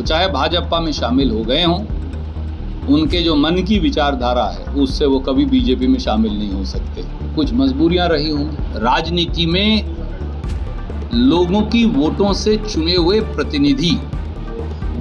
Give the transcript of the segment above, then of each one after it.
चाहे भाजपा में शामिल हो गए हों, उनके जो मन की विचारधारा है उससे वो कभी बीजेपी में शामिल नहीं हो सकते। कुछ मजबूरियां रही होंगी। राजनीति में लोगों की वोटों से चुने हुए प्रतिनिधि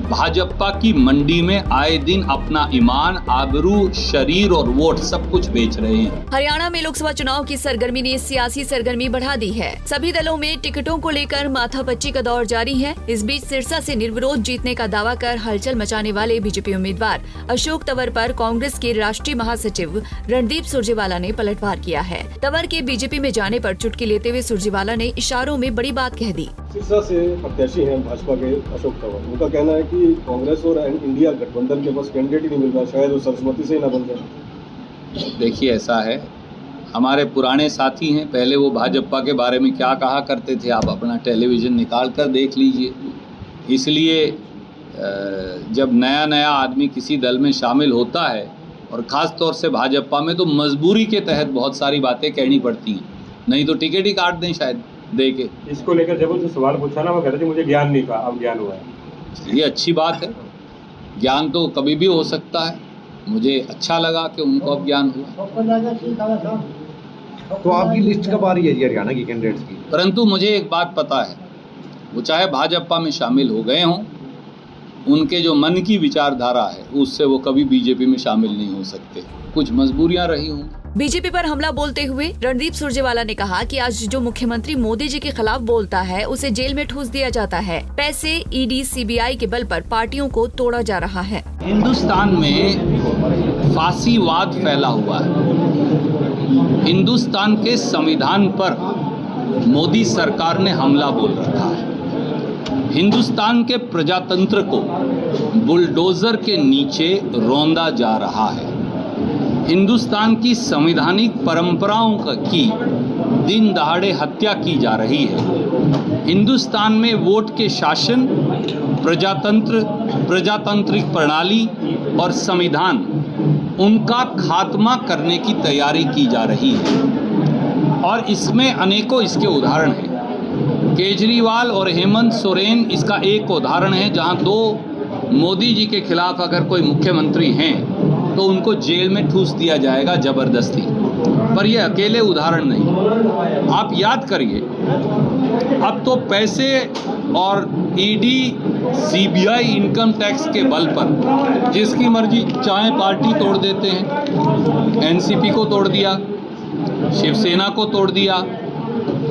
भाजपा की मंडी में आए दिन अपना ईमान, आबरू, शरीर और वोट सब कुछ बेच रहे हैं। हरियाणा में लोकसभा चुनाव की सरगर्मी ने सियासी सरगर्मी बढ़ा दी है। सभी दलों में टिकटों को लेकर माथापच्ची का दौर जारी है। इस बीच सिरसा से निर्विरोध जीतने का दावा कर हलचल मचाने वाले बीजेपी उम्मीदवार अशोक तंवर पर कांग्रेस के राष्ट्रीय महासचिव रणदीप सुरजेवाला ने पलटवार किया है। तंवर के बीजेपी में जाने पर चुटकी लेते हुए सुरजेवाला ने इशारों में बड़ी बात कह दी। सिरसा से प्रत्याशी हैं भाजपा के अशोक तंवर। उनका कहना है कि कांग्रेस और इंडिया गठबंधन के पास कैंडिडेट ही नहीं मिल रहा, शायद वो सरस्वती से ही ना बन जाए। देखिए, ऐसा है, हमारे पुराने साथी हैं, पहले वो भाजपा के बारे में क्या कहा करते थे आप अपना टेलीविज़न निकाल कर देख लीजिए। इसलिए जब नया नया आदमी किसी दल में शामिल होता है और ख़ास तौर से भाजपा में, तो मजबूरी के तहत बहुत सारी बातें कहनी पड़ती हैं, नहीं तो टिकट ही काट दें शायद दे के। इसको लेकर जब उनसे सवाल पूछा ना, वो कहते थे मुझे ज्ञान नहीं था, अब ज्ञान हुआ है। ये अच्छी बात है, ज्ञान तो कभी भी हो सकता है। मुझे अच्छा लगा कि उनको अब ज्ञान हुआ। तो आपकी लिस्ट कब आ रही है जी हरियाणा की कैंडिडेट्स की? परंतु मुझे एक बात पता है, वो चाहे भाजपा में शामिल हो गए हों, उनके जो मन की विचारधारा है उससे वो कभी बीजेपी में शामिल नहीं हो सकते। कुछ मजबूरियां रही होंगी। बीजेपी पर हमला बोलते हुए रणदीप सुरजेवाला ने कहा कि आज जो मुख्यमंत्री मोदी जी के खिलाफ बोलता है उसे जेल में ठूस दिया जाता है। पैसे, ईडी, सीबीआई के बल पर पार्टियों को तोड़ा जा रहा है। हिंदुस्तान में फांसीवाद फैला हुआ है। हिंदुस्तान के संविधान पर मोदी सरकार ने हमला बोल रखा है। हिंदुस्तान के प्रजातंत्र को बुलडोजर के नीचे रौंदा जा रहा है। हिंदुस्तान की संवैधानिक परंपराओं की दिन दहाड़े हत्या की जा रही है। हिंदुस्तान में वोट के शासन, प्रजातंत्र, प्रजातांत्रिक प्रणाली और संविधान, उनका खात्मा करने की तैयारी की जा रही है और इसमें अनेकों इसके उदाहरण हैं। केजरीवाल और हेमंत सोरेन इसका एक उदाहरण है, जहां दो मोदी जी के खिलाफ अगर कोई मुख्यमंत्री हैं तो उनको जेल में ठूस दिया जाएगा जबरदस्ती। पर ये अकेले उदाहरण नहीं, आप याद करिए, अब तो पैसे और ईडी, सीबीआई, इनकम टैक्स के बल पर जिसकी मर्जी चाहे पार्टी तोड़ देते हैं। एनसीपी को तोड़ दिया, शिवसेना को तोड़ दिया,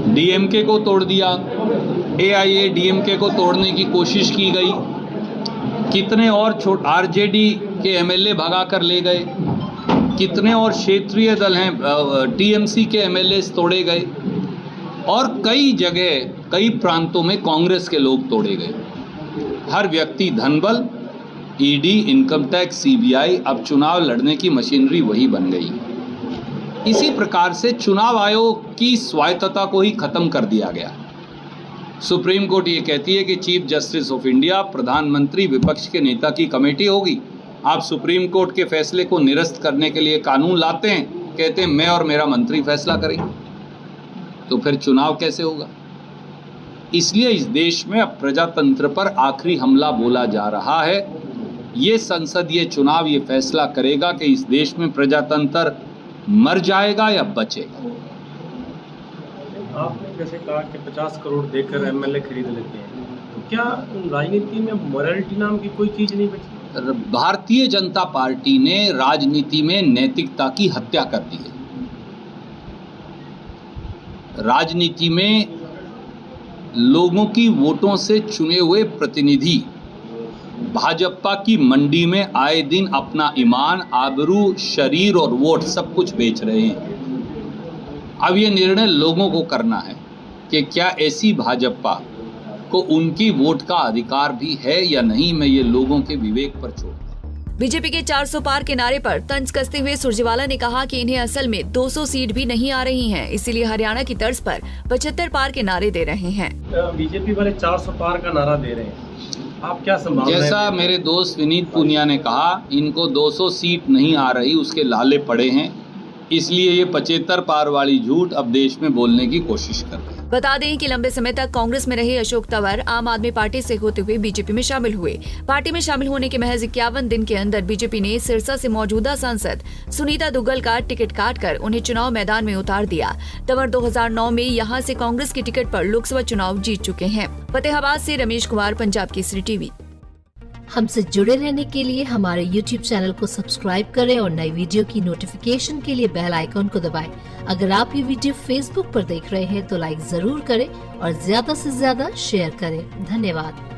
डीएमके को तोड़ दिया, एआईएडीएमके को तोड़ने की कोशिश की गई, कितने और आरजेडी के एमएलए भगा कर ले गए, कितने और क्षेत्रीय दल हैं, टीएमसी के एमएलए तोड़े गए और कई जगह, कई प्रांतों में कांग्रेस के लोग तोड़े गए। हर व्यक्ति धनबल, ईडी, इनकम टैक्स, सीबीआई, अब चुनाव लड़ने की मशीनरी वही बन गई। इसी प्रकार से चुनाव आयोग की स्वायत्तता को ही खत्म कर दिया गया। सुप्रीम कोर्ट ये कहती है कि चीफ जस्टिस ऑफ इंडिया, प्रधानमंत्री, विपक्ष के नेता की कमेटी होगी। आप सुप्रीम कोर्ट के फैसले को निरस्त करने के लिए कानून लाते हैं, कहते हैं मैं और मेरा मंत्री फैसला करेंगे, तो फिर चुनाव कैसे होगा? इसलिए इस देश में अब प्रजातंत्र पर आखिरी हमला बोला जा रहा है। ये संसदीय चुनाव ये फैसला करेगा कि इस देश में प्रजातंत्र मर जाएगा या बचेगा। आपने जैसे कहा कि 50 करोड़ देकर एमएलए खरीद लेते हैं, तो क्या राजनीति में मोरालिटी नाम की कोई चीज़ नहीं बची? भारतीय जनता पार्टी ने राजनीति में नैतिकता की हत्या कर दी है। राजनीति में लोगों की वोटों से चुने हुए प्रतिनिधि भाजपा की मंडी में आए दिन अपना ईमान, आबरू, शरीर और वोट सब कुछ बेच रहे हैं। अब ये निर्णय लोगों को करना है कि क्या ऐसी भाजपा को उनकी वोट का अधिकार भी है या नहीं। मैं ये लोगों के विवेक पर छोड़ता हूं। बीजेपी के 400 पार के नारे पर तंज कसते हुए सुरजेवाला ने कहा कि इन्हें असल में 200 सीट भी नहीं आ रही हैं, इसीलिए हरियाणा की तर्ज पर 75 पार के नारे दे रहे हैं। बीजेपी वाले 400 पार का नारा दे रहे हैं, आप क्या संभावना? जैसा मेरे दोस्त विनीत पूनिया ने कहा, इनको 200 सीट नहीं आ रही, उसके लाले पड़े हैं, इसलिए ये 75 पार वाली झूठ अब देश में बोलने की कोशिश कर रहे हैं। बता दें कि लंबे समय तक कांग्रेस में रहे अशोक तंवर आम आदमी पार्टी से होते हुए बीजेपी में शामिल हुए। पार्टी में शामिल होने के महज 51 दिन के अंदर बीजेपी ने सिरसा से मौजूदा सांसद सुनीता दुग्गल का टिकट काटकर उन्हें चुनाव मैदान में उतार दिया। तंवर 2009 में यहां से कांग्रेस की टिकट पर लोकसभा चुनाव जीत चुके हैं। फतेहाबाद से रमेश कुमार, पंजाब केसरी टीवी। हमसे जुड़े रहने के लिए हमारे YouTube चैनल को सब्सक्राइब करें और नई वीडियो की नोटिफिकेशन के लिए बेल आइकॉन को दबाएं। अगर आप ये वीडियो Facebook पर देख रहे हैं तो लाइक जरूर करें और ज्यादा से ज्यादा शेयर करें। धन्यवाद।